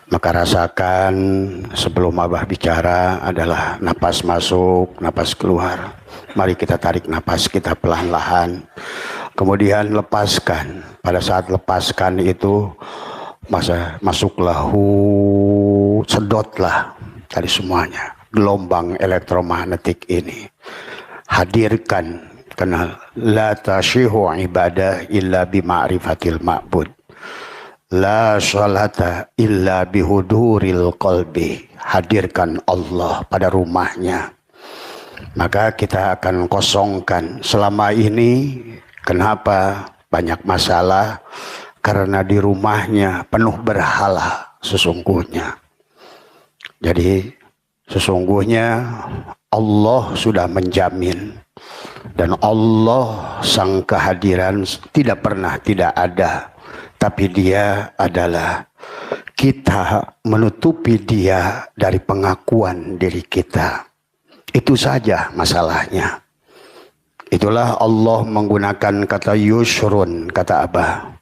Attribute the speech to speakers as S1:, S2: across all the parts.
S1: Maka rasakan sebelum Abah bicara adalah napas masuk, napas keluar. Mari kita tarik napas kita pelan-lahan. Kemudian lepaskan. Pada saat lepaskan itu masuklah sedotlah tadi semuanya. Gelombang elektromagnetik ini. Hadirkan karena la tashihu ibadah illa bima'rifatil ma'bud. La sholata illa bihuduril qalbi. Hadirkan Allah pada rumahnya. Maka kita akan kosongkan. Selama ini kenapa banyak masalah? Karena di rumahnya penuh berhala sesungguhnya. Jadi sesungguhnya Allah sudah menjamin. Dan Allah sang kehadiran tidak pernah tidak ada. Tapi dia adalah kita menutupi dia dari pengakuan diri kita. Itu saja masalahnya. Itulah Allah menggunakan kata yusrun, kata Abah.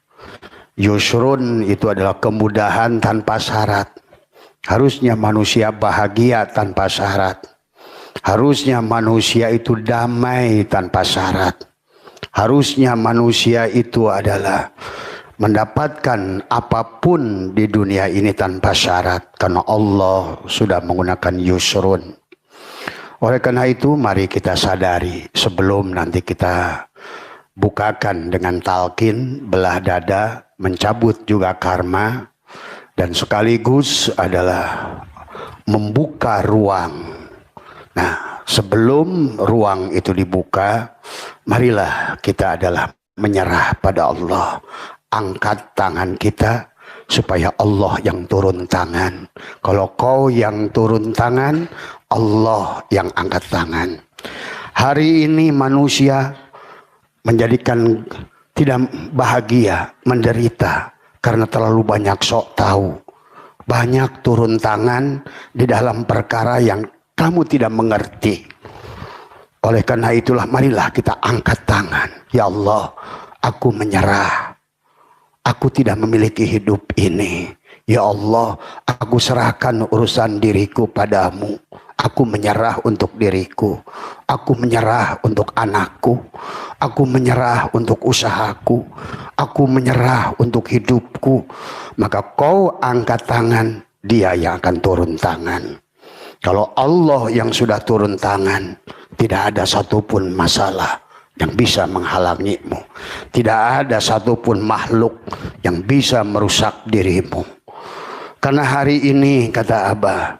S1: Yusrun itu adalah kemudahan tanpa syarat. Harusnya manusia bahagia tanpa syarat. Harusnya manusia itu damai tanpa syarat. Harusnya manusia itu adalah mendapatkan apapun di dunia ini tanpa syarat. Karena Allah sudah menggunakan yusrun. Oleh karena itu mari kita sadari sebelum nanti kita bukakan dengan talqin, belah dada, mencabut juga karma. Dan sekaligus adalah membuka ruang. Nah, sebelum ruang itu dibuka, marilah kita adalah menyerah pada Allah. Angkat tangan kita supaya Allah yang turun tangan. Kalau kau yang turun tangan, Allah yang angkat tangan. Hari ini manusia menjadikan tidak bahagia, menderita karena terlalu banyak sok tahu. Banyak turun tangan di dalam perkara yang kamu tidak mengerti. Oleh karena itulah marilah kita angkat tangan. Ya Allah, aku menyerah. Aku tidak memiliki hidup ini. Ya Allah, aku serahkan urusan diriku padamu. Aku menyerah untuk diriku. Aku menyerah untuk anakku. Aku menyerah untuk usahaku. Aku menyerah untuk hidupku. Maka kau angkat tangan, dia yang akan turun tangan. Kalau Allah yang sudah turun tangan, tidak ada satupun masalah yang bisa menghalangimu. Tidak ada satupun makhluk yang bisa merusak dirimu. Karena hari ini kata Abah,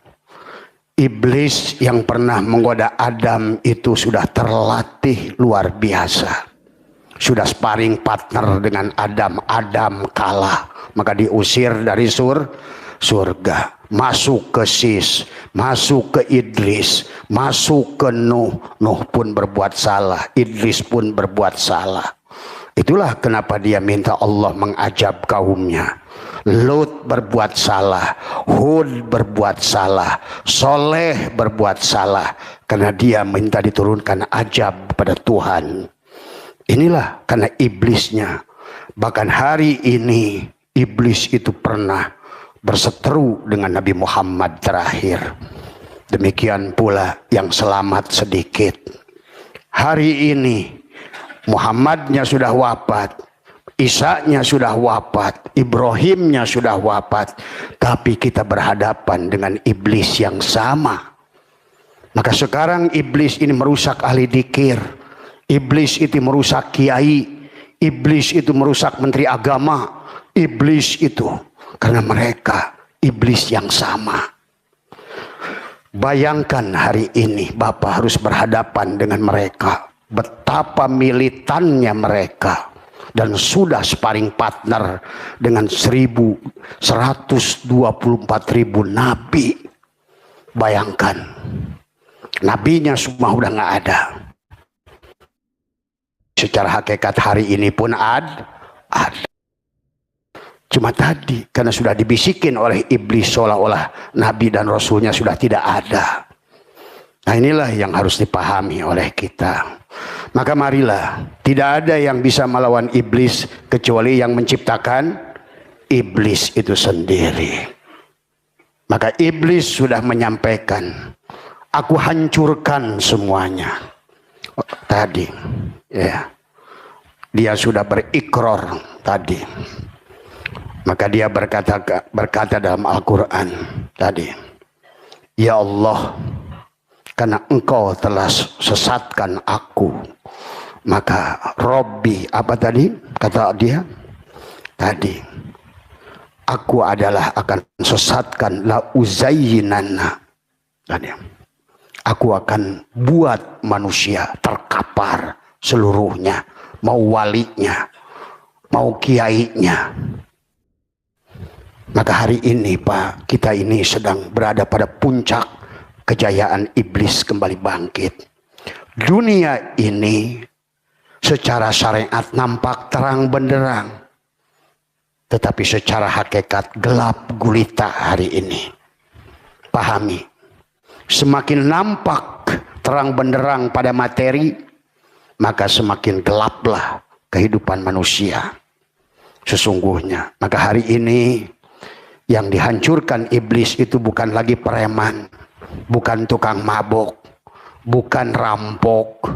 S1: iblis yang pernah menggoda Adam itu sudah terlatih luar biasa. Sudah sparring partner dengan Adam. Adam kalah, maka diusir dari surga. Masuk ke Sis, masuk ke Idris, masuk ke Nuh. Nuh pun berbuat salah, Idris pun berbuat salah. Itulah kenapa dia minta Allah mengajab kaumnya. Lut berbuat salah, Hud berbuat salah, Soleh berbuat salah. Karena dia minta diturunkan ajab pada Tuhan. Inilah karena iblisnya. Bahkan hari ini iblis itu pernah berseteru dengan Nabi Muhammad terakhir. Demikian pula yang selamat sedikit. Hari ini Muhammadnya sudah wafat, Isa-nya sudah wafat, Ibrahimnya sudah wafat, tapi kita berhadapan dengan iblis yang sama. Maka sekarang iblis ini merusak ahli dzikir, iblis itu merusak kiai, iblis itu merusak menteri agama, iblis itu karena mereka iblis yang sama. Bayangkan hari ini Bapak harus berhadapan dengan mereka. Betapa militannya mereka. Dan sudah sparring partner dengan 124.000 nabi. Bayangkan. Nabinya semua udah gak ada. Secara hakikat hari ini pun ada. Cuma tadi karena sudah dibisikin oleh iblis seolah-olah nabi dan rasulnya sudah tidak ada. Nah inilah yang harus dipahami oleh kita. Maka marilah, tidak ada yang bisa melawan iblis kecuali yang menciptakan iblis itu sendiri. Maka iblis sudah menyampaikan, aku hancurkan semuanya. Tadi, ya, dia sudah berikrar tadi. Maka dia berkata dalam Al-Quran tadi, ya Allah, karena engkau telah sesatkan aku, maka Robbi, apa tadi kata dia tadi, aku adalah akan sesatkan, la uzayyinanna tadi, aku akan buat manusia terkapar seluruhnya, mau walinya, mau kiainya. Maka hari ini Pak, kita ini sedang berada pada puncak kejayaan iblis kembali bangkit. Dunia ini secara syariat nampak terang benderang, tetapi secara hakikat gelap gulita hari ini. Pahami, semakin nampak terang benderang pada materi, maka semakin gelaplah kehidupan manusia sesungguhnya. Maka hari ini yang dihancurkan iblis itu bukan lagi preman, bukan tukang mabok, bukan rampok,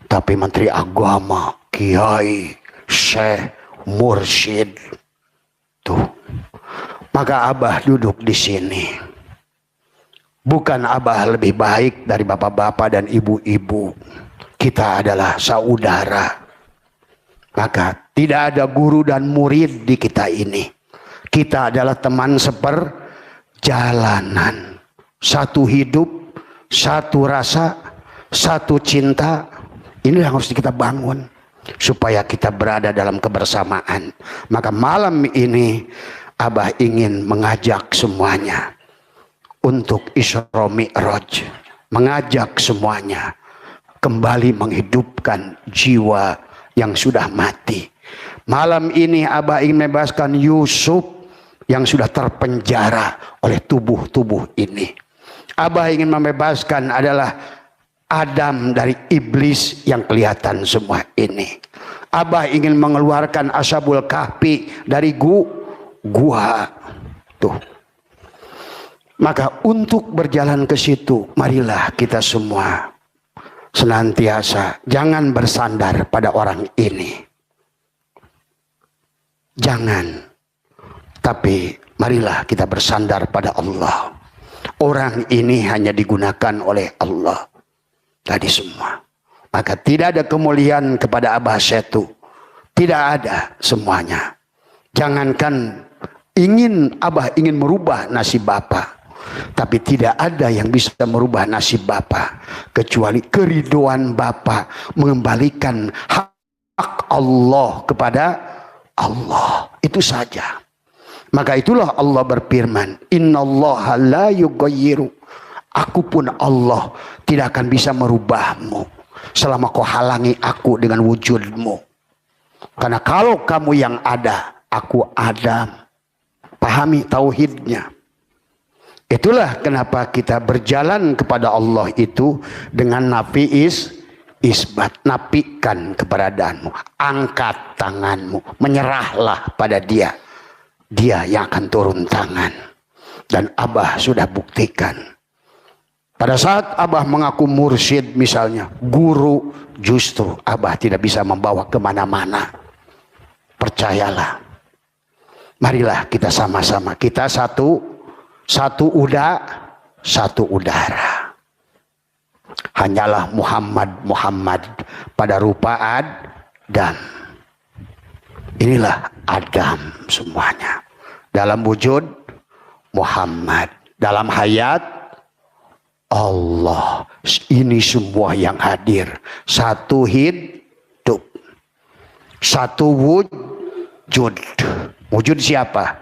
S1: tapi menteri agama, kiai, syekh, mursyid. Tuh. Maka Abah duduk di sini. Bukan Abah lebih baik dari bapak-bapak dan ibu-ibu. Kita adalah saudara. Maka tidak ada guru dan murid di kita ini. Kita adalah teman seperjalanan. Satu hidup, satu rasa, satu cinta. Ini yang harus kita bangun supaya kita berada dalam kebersamaan. Maka malam ini Abah ingin mengajak semuanya untuk Isra Mi'raj, mengajak semuanya kembali menghidupkan jiwa yang sudah mati. Malam ini Abah ingin membebaskan Yusuf yang sudah terpenjara oleh tubuh-tubuh ini. Abah ingin membebaskan adalah Adam dari iblis yang kelihatan semua ini. Abah ingin mengeluarkan Ashabul Kahfi dari gua. Tuh. Maka untuk berjalan ke situ, marilah kita semua senantiasa jangan bersandar pada orang ini. Jangan. Tapi marilah kita bersandar pada Allah. Orang ini hanya digunakan oleh Allah. Tadi semua. Maka tidak ada kemuliaan kepada Abah Setu. Tidak ada semuanya. Jangankan Abah ingin merubah nasib Bapak. Tapi tidak ada yang bisa merubah nasib Bapak. Kecuali keriduan Bapak mengembalikan hak Allah kepada Allah. Itu saja. Maka itulah Allah berfirman, innallaha la yughayyiru. Aku pun Allah tidak akan bisa merubahmu selama kau halangi aku dengan wujudmu. Karena kalau kamu yang ada, aku ada. Pahami tauhidnya. Itulah kenapa kita berjalan kepada Allah itu dengan nafi isbat. Nafikan keberadaanmu. Angkat tanganmu. Menyerahlah pada dia. Dia yang akan turun tangan. Dan Abah sudah buktikan. Pada saat Abah mengaku mursyid misalnya, guru, justru Abah tidak bisa membawa kemana-mana. Percayalah. Marilah kita sama-sama. Kita satu udara. Hanyalah Muhammad pada rupa Adam. Inilah Adam semuanya. Dalam wujud Muhammad. Dalam hayat Allah. Ini semua yang hadir. Satu hidup. Satu wujud. Wujud siapa?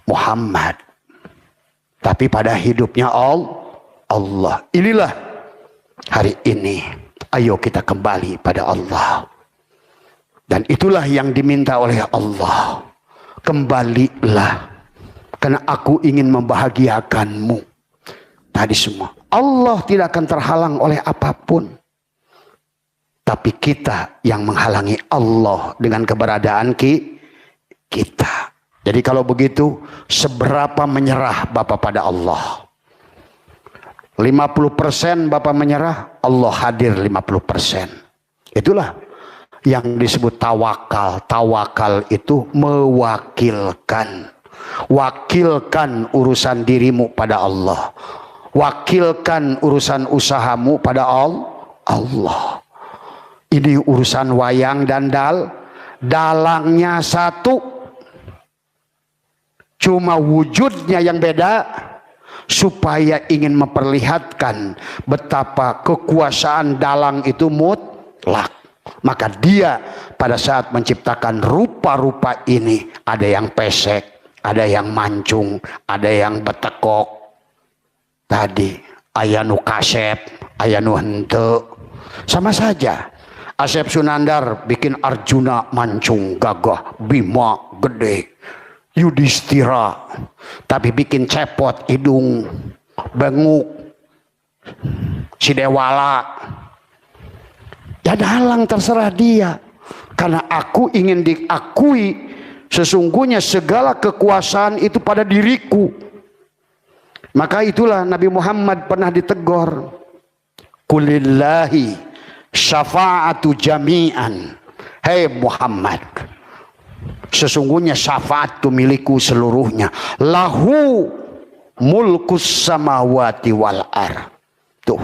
S1: Muhammad. Tapi pada hidupnya Allah. Inilah hari ini. Ayo kita kembali pada Allah. Dan itulah yang diminta oleh Allah. Kembalilah. Karena aku ingin membahagiakanmu. Tadi semua. Allah tidak akan terhalang oleh apapun. Tapi kita yang menghalangi Allah dengan keberadaan kita. Jadi kalau begitu, seberapa menyerah Bapak pada Allah? 50% Bapak menyerah, Allah hadir 50%. Itulah yang disebut tawakal. Tawakal itu mewakilkan. Wakilkan urusan dirimu pada Allah. Wakilkan urusan usahamu pada Allah. Ini urusan wayang dan dalangnya satu. Cuma wujudnya yang beda, supaya ingin memperlihatkan betapa kekuasaan dalang itu mutlak. Maka dia pada saat menciptakan rupa-rupa ini, ada yang pesek, ada yang mancung, ada yang betekok. Tadi aya nu kasep, aya nu henteu. Sama saja. Asep Sunandar bikin Arjuna mancung gagah, Bima gede, Yudhistira tapi bikin cepot hidung, benguk, si Dewala. Ya dalang terserah dia. Karena aku ingin diakui sesungguhnya segala kekuasaan itu pada diriku. Maka itulah Nabi Muhammad pernah ditegur. Kulillahi syafa'atu jami'an. Hei Muhammad, sesungguhnya syafaat itu milikku seluruhnya. Lahu mulkus samawati wal ar. Tuh,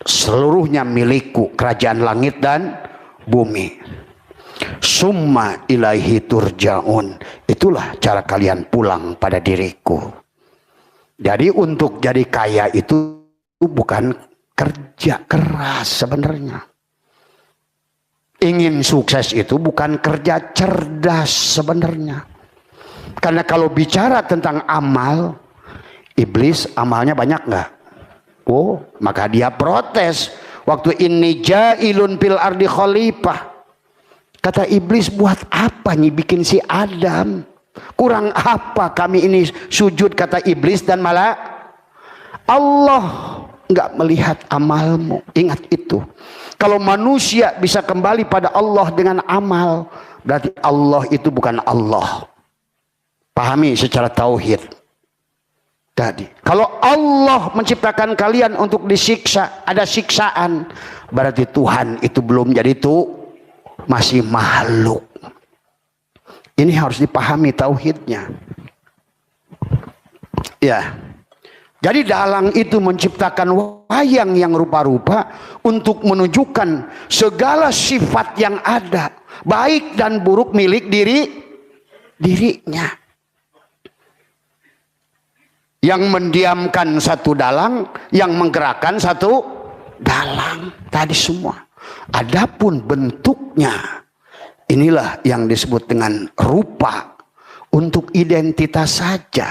S1: seluruhnya milikku, kerajaan langit dan bumi. Summa ilaihi turja'un. Itulah cara kalian pulang pada diriku. Jadi untuk jadi kaya itu bukan kerja keras sebenarnya. Ingin sukses itu bukan kerja cerdas sebenarnya. Karena kalau bicara tentang amal, iblis amalnya banyak nggak? Oh, maka dia protes. Waktu ini ja'ilun fil ardi khalifah. Kata iblis, buat apa nih bikin si Adam? Kurang apa kami ini sujud, kata iblis, dan malah Allah nggak melihat amalmu. Ingat itu. Kalau manusia bisa kembali pada Allah dengan amal, berarti Allah itu bukan Allah. Pahami secara tauhid tadi. Kalau Allah menciptakan kalian untuk disiksa, ada siksaan, berarti Tuhan itu belum jadi itu, masih makhluk. Ini harus dipahami tauhidnya. Ya. Jadi dalang itu menciptakan wayang yang rupa-rupa untuk menunjukkan segala sifat yang ada, baik dan buruk milik dirinya. Yang mendiamkan satu dalang, yang menggerakkan satu dalang. Tadi semua. Adapun bentuknya, inilah yang disebut dengan rupa, untuk identitas saja.